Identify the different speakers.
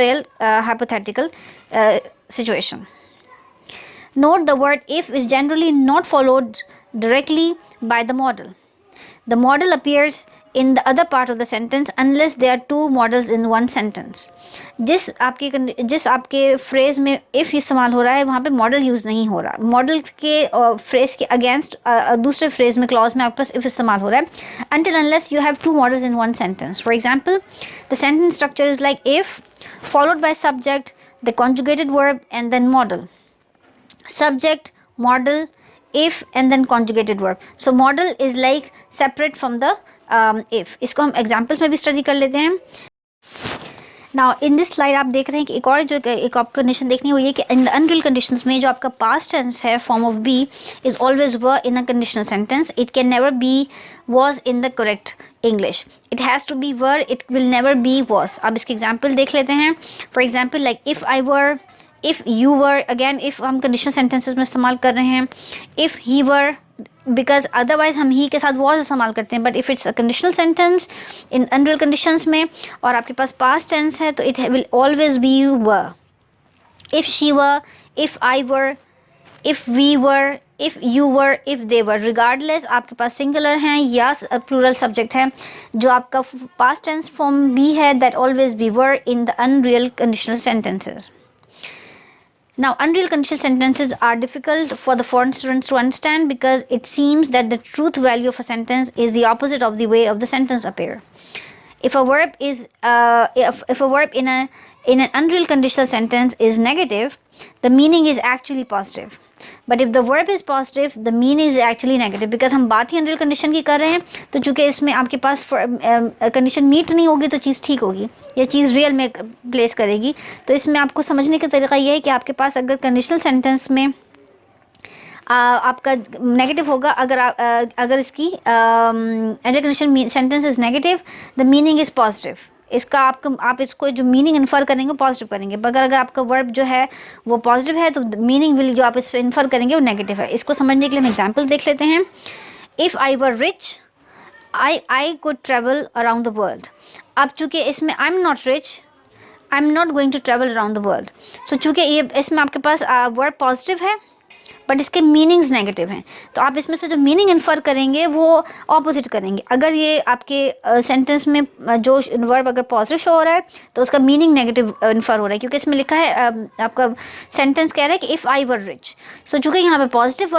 Speaker 1: real hypothetical situation. Note the word if is generally not followed directly by the model. The model appears in the other part of the sentence unless there are two models in one sentence. जिस आपके phrase में if इस्तेमाल हो रहा है वहाँ पे model use नहीं हो रहा. मॉडल के फ्रेज के अगेंस्ट दूसरे फ्रेज में क्लॉज में आपके पास इफ़ इस्तेमाल हो रहा है until unless you have two models in one sentence. For example, the sentence structure is like if followed by subject, the conjugated verb and then model. Subject, model, if and then conjugated verb. So model is like separate from the if. इसको हम examples में भी study कर लेते हैं. Now in this slide आप देख रहे हैं कि एक और जो एक आपको कंडीशन देखनी है वो ये कि इन द अनरियल कंडीशंस में जो आपका पास्ट टेंस है form of be is always were in a conditional sentence. It can never be was in the correct English. It has to be were, it will never be was. अब इसके example देख लेते हैं. For example like if I were, if you were. Again if हम conditional sentences में इस्तेमाल कर रहे हैं. If he were, because otherwise हम ही के साथ वॉज इस्तेमाल करते हैं. But if it's a conditional sentence in unreal conditions में और आपके पास पास्ट टेंस है तो it will always be were. If she were, if I were, if we were, if you were, if they were. Regardless आपके पास singular हैं या प्लूरल सब्जेक्ट है, जो आपका पास्ट टेंस फॉर्म बी है that always be were in the unreal conditional sentences. Now, unreal conditional sentences are difficult for the foreign students to understand because it seems that the truth value of a sentence is the opposite of the way of the sentence appear. If a verb is if a verb in an unreal conditional sentence is negative, the meaning is actually positive. But if the verb is positive, the meaning is actually negative. Because हम बात ही unreal condition की कर रहे हैं तो चूँकि इसमें आपके पास कंडीशन मीट नहीं होगी तो चीज़ ठीक होगी या चीज़ रियल में प्लेस करेगी. तो इसमें आपको समझने का तरीका ये है कि आपके पास अगर कंडीशनल सेंटेंस में आपका नेगेटिव होगा, अगर इसकी unreal condition sentence is negative, the meaning is positive. इसका आप इसको जो मीनिंग इन्फर करेंगे पॉजिटिव करेंगे. मगर अगर आपका वर्ब जो है वो पॉजिटिव है तो मीनिंग विल जो आप इस पर इन्फर करेंगे वो नेगेटिव है. इसको समझने के लिए हम एग्जांपल देख लेते हैं. If I were rich, I could travel around the world. अब चूँकि इसमें I am not rich, I am not going to travel around the world. So चूँकि ये इसमें आपके पास वर्ब पॉजिटिव है बट इसके मीनिंग्स नेगेटिव हैं तो आप इसमें से जो मीनिंग इन्फर करेंगे वो ऑपोजिट करेंगे. अगर ये आपके सेंटेंस में जो वर्ब अगर पॉजिटिव शो हो रहा है तो उसका मीनिंग नेगेटिव इन्फर हो रहा है क्योंकि इसमें लिखा है आपका सेंटेंस कह रहा है कि इफ़ आई वर रिच. सो चूँकि यहाँ पे पॉजिटिव